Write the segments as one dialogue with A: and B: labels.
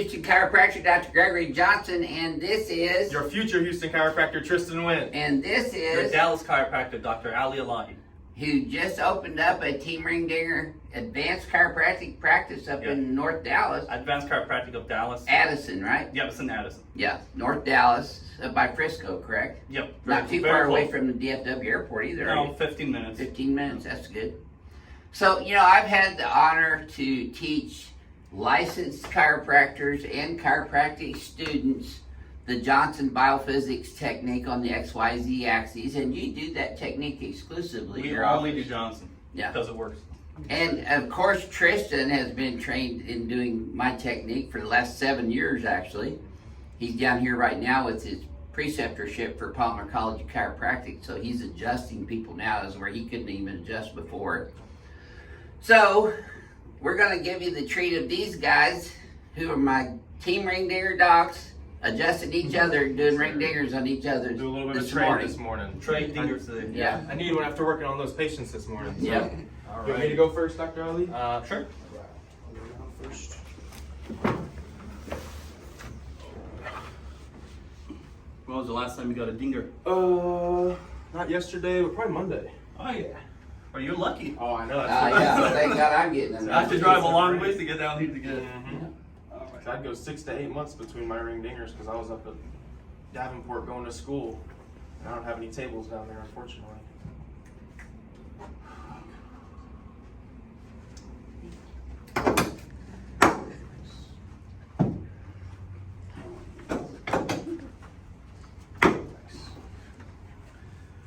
A: Houston chiropractor, Dr. Gregory Johnson, and this is...
B: Your future Houston chiropractor, Tristan Wynn.
A: And this
C: Your
A: is...
C: Dallas chiropractor, Dr. Elahi.
A: Who just opened up a Team Ring Dinger advanced chiropractic practice up in North Dallas.
C: Advanced Chiropractic of Dallas.
A: Addison, right?
C: Yep, it's in Addison.
A: Yeah, North Dallas, up by Frisco, correct?
C: Yep.
A: Not too far away from the DFW airport either.
C: No, 15 minutes.
A: 15 minutes, that's good. So, you know, I've had the honor to teach licensed chiropractors and chiropractic students the Johnson biophysics technique on the XYZ axis, and you do that technique exclusively.
C: We only do Johnson.
A: Yeah.
C: Because it works.
A: And of course, Tristan has been trained in doing my technique for the last 7 years, actually. He's down here right now with his preceptorship for Palmer College of Chiropractic, so he's adjusting people now as where he couldn't even adjust before. So, we're going to give you the treat of these guys, who are my Team Ring Dinger docs, adjusting each other, doing ring dingers on each other.
B: Do a little bit of trade this morning.
C: Trade dingers today.
A: Yeah.
B: I need one after working on those patients this morning. So.
A: Yep.
B: You want me to go first, Dr. Ali?
C: Sure.
B: First.
C: When was the last time you got a dinger?
B: Not yesterday, but probably Monday.
C: Oh, yeah. Well, you're lucky.
B: Oh, I know.
A: Yeah, thank God I'm getting them.
C: I have to drive a long ways to get down here to get it.
B: I'd go 6 to 8 months between my ring dingers because I was up at Davenport going to school. And I don't have any tables down there, unfortunately.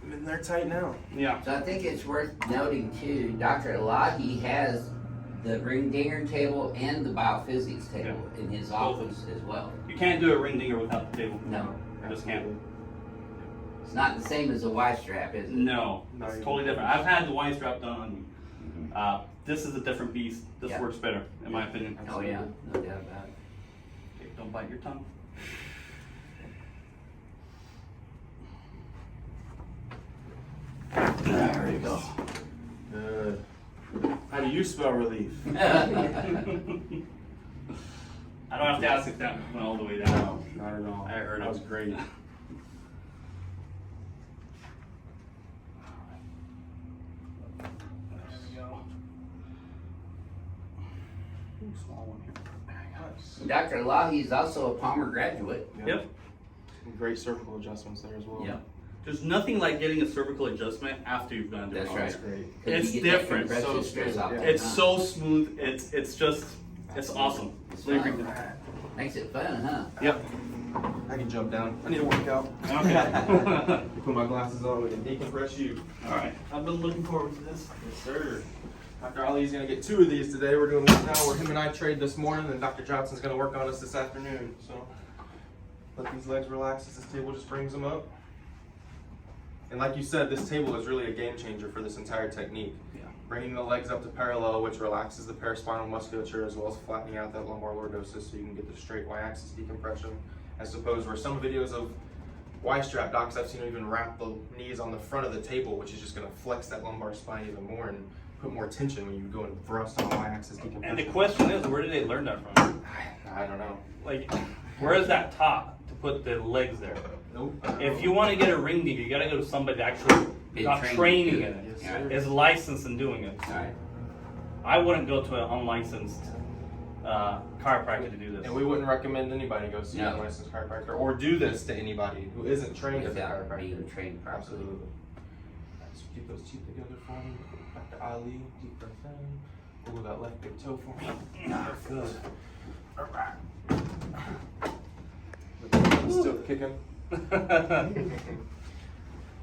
B: I'm in there tight now.
C: Yeah.
A: So I think it's worth noting too, Dr. Elahi has the ring dinger table and the biophysics table in his office as well.
C: You can't do a ring dinger without the table.
A: No,
C: I just can't.
A: it's not the same as a Y strap, is it?
C: No, it's totally different. I've had the Y strap done on me. This is a different beast. This works better, in my opinion.
A: Oh yeah, no doubt about it.
C: Okay, don't bite your tongue.
B: There you go. Good. How do you spell relief?
C: I don't have to ask if that went all the way down.
B: No, not at all.
C: I heard
B: that
C: it.
B: was great.
C: Small one here.
A: Dr. Elahi is also a Palmer graduate.
C: Yep.
B: Some great cervical adjustments there as well.
A: Yeah.
C: There's nothing like getting a cervical adjustment after you've gone through
A: That's
C: it.
A: right.
B: That's great.
C: It's
A: You get that
C: different.
A: compression
B: So
A: stress
B: smooth,
A: off
B: yeah.
A: that
C: It's
A: time.
C: so smooth. It's just it's awesome.
A: It's
C: Let me
A: fun.
C: bring that.
A: Makes it fun, huh?
C: Yep.
B: I can jump down. I need to work out.
C: Okay.
B: Put my glasses on. We can decompress you.
C: All right. I've been looking forward to this.
B: Yes, sir. Dr. Ali's going to get 2 of these today. We're doing one now where him and I trade this morning, and Dr. Johnson's going to work on us this afternoon. So let these legs relax as this table just brings them up. And like you said, this table is really a game changer for this entire technique.
C: Yeah.
B: Bringing the legs up to parallel, which relaxes the paraspinal musculature as well as flattening out that lumbar lordosis so you can get the straight Y-axis decompression. As opposed where some videos of Y-strap docs I've seen even wrap the knees on the front of the table, which is just going to flex that lumbar spine even more and put more tension when you go and thrust on Y-axis decompression.
C: And the question is, where did they learn that from?
B: I don't know.
C: Like, where is that taught to put the legs there?
B: Nope.
C: If you want to get a ring dinger, you got to go to somebody that actually
A: Been
C: got
A: trained
C: training
A: to do
C: in
A: it.
C: it,
B: Yes, sir.
C: is licensed in doing it.
A: All right.
C: I wouldn't go to an unlicensed chiropractor to do this.
B: And we wouldn't recommend anybody go see
A: No.
B: a licensed chiropractor or do this to anybody who isn't trained as a
A: Without
B: chiropractor.
A: being trained properly.
B: Absolutely. So keep those teeth together for me. Dr. Ali, deep breath in. Pull that left big toe for me. Good. All right. Still kicking.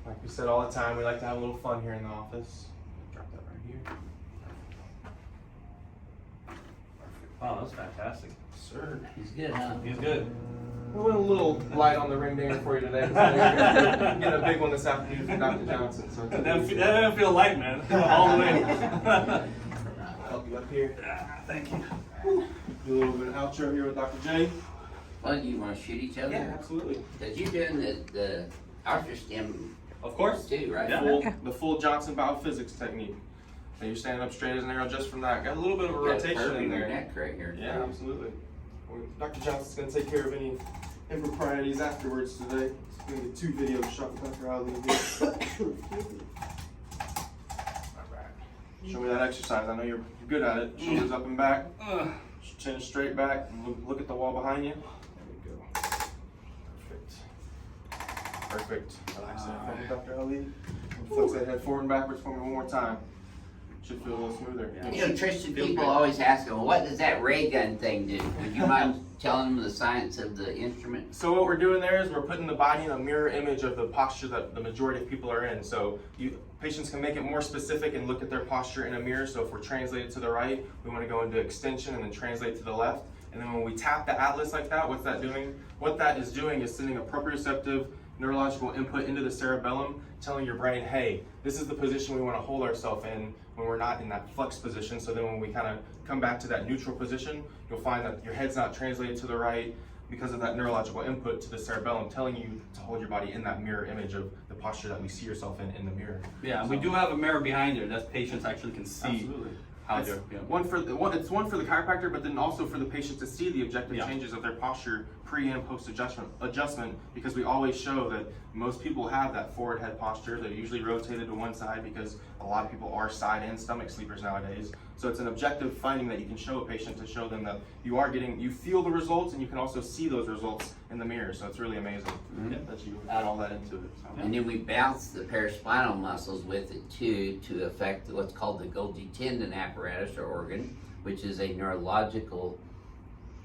B: Like we said all the time, we like to have a little fun here in the office. Drop that right here.
C: Wow, that's fantastic.
B: Sir.
A: He's good, huh?
C: He's good.
B: We went a little light on the ring dinger for you today. Get a big one this afternoon from Dr. Johnson. So
C: That doesn't feel light, man. All the way.
B: help you up here.
C: Thank you.
B: Do a little bit of outro here with Dr. J.
A: Well, you want to shoot each other?
B: absolutely.
A: Because you're doing the ultra stem
C: Of course.
A: too, right?
C: Yeah.
B: The full Johnson biophysics technique. And you're standing up straight as an arrow just from that. Got a little bit of a
A: You got
B: rotation
A: curve
B: in
A: your
B: there.
A: neck right here.
B: Yeah, absolutely. Dr. Johnson's going to take care of any improprieties afterwards today. He's going to get 2 videos shot with Dr. Ali. Show me that exercise. I know you're good at it. Shoulders up and back. Chin straight back. And look at the wall behind you. There we go. Perfect. Perfect. Relax that for me, Dr. Ali. Flex that head forward and backwards for me one more time. Should feel a little smoother.
A: You know, Tristan, people always ask, well, what does that ray gun thing do? Would you mind telling them the science of the instrument?
B: So what we're doing there is we're putting the body in a mirror image of the posture that the majority of people are in. So patients can make it more specific and look at their posture in a mirror. So if we're translated to the right, we want to go into extension and then translate to the left. And then when we tap the atlas like that, what's that doing? What that is doing is sending a proprioceptive neurological input into the cerebellum, telling your brain, hey, this is the position we want to hold ourselves in when we're not in that flex position. So then when we kind of come back to that neutral position, you'll find that your head's not translated to the right because of that neurological input to the cerebellum telling you to hold your body in that mirror image of the posture that we see yourself in the mirror.
C: Yeah, so, we do have a mirror behind there that patients actually can see.
B: Absolutely.
C: How
B: it's
C: they're,
B: it's one for the chiropractor, but then also for the patient to see the objective
C: Yeah.
B: changes of their posture pre and post adjustment, because we always show that most people have that forward head posture. They're usually rotated to one side because a lot of people are side and stomach sleepers nowadays. So it's an objective finding that you can show a patient to show them that you feel the results and you can also see those results in the mirror. So it's really amazing that you add all that into it. So.
A: And then we bounce the paraspinal muscles with it too to affect what's called the Golgi tendon apparatus or organ, which is a neurological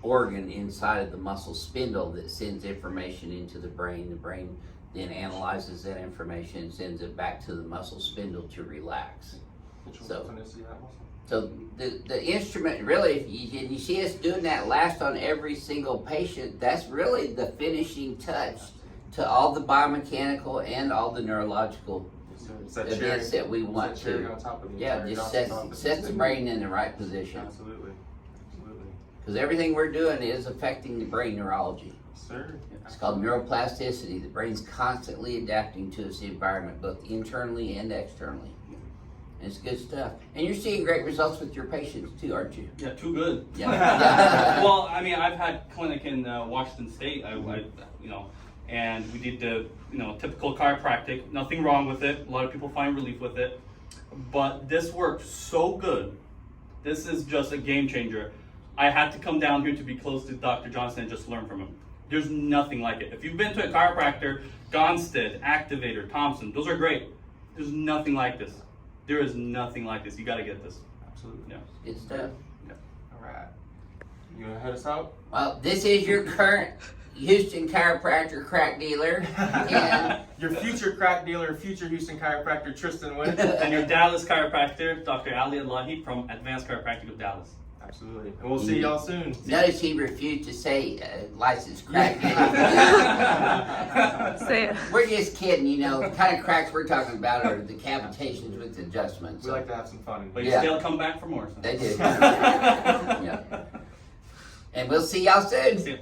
A: organ inside of the muscle spindle that sends information into the brain. The brain then analyzes that information and sends it back to the muscle spindle to relax. So the instrument really, if you see us doing that last on every single patient, that's really the finishing touch to all the biomechanical and all the neurological events that we want to. Yeah, just set the brain in the right position.
B: Absolutely.
A: Because everything we're doing is affecting the brain neurology.
B: Sir.
A: It's called neuroplasticity. The brain's constantly adapting to its environment, both internally and externally. And it's good stuff. And you're seeing great results with your patients too, aren't you?
C: Yeah, too good.
A: Yeah.
C: Well, I mean, I've had clinic in Washington State. And we did the typical chiropractic. Nothing wrong with it. A lot of people find relief with it. But this worked so good. This is just a game changer. I had to come down here to be close to Dr. Johnson and just learn from him. There's nothing like it. If you've been to a chiropractor, Gonstead, Activator, Thompson, those are great. There's nothing like this. There is nothing like this. You got to get this.
B: Absolutely.
C: Yeah.
A: Good stuff.
B: Yeah. All right. You gonna head us out?
A: Well, this is your current Houston chiropractor crack dealer. And
B: your future crack dealer, future Houston chiropractor, Tristan Wynn.
C: And your Dallas chiropractor, Dr. Ali Elahi from Advanced Chiropractic of Dallas.
B: Absolutely. And we'll see y'all soon.
A: notice he refused to say licensed crack dealer.
D: Say it.
A: We're just kidding, the kind of cracks we're talking about are the cavitations with adjustments.
B: We like to have some fun.
C: But you
A: Yeah.
C: still come back for more. So.
A: They do. Yeah. And we'll see y'all soon.
C: See ya.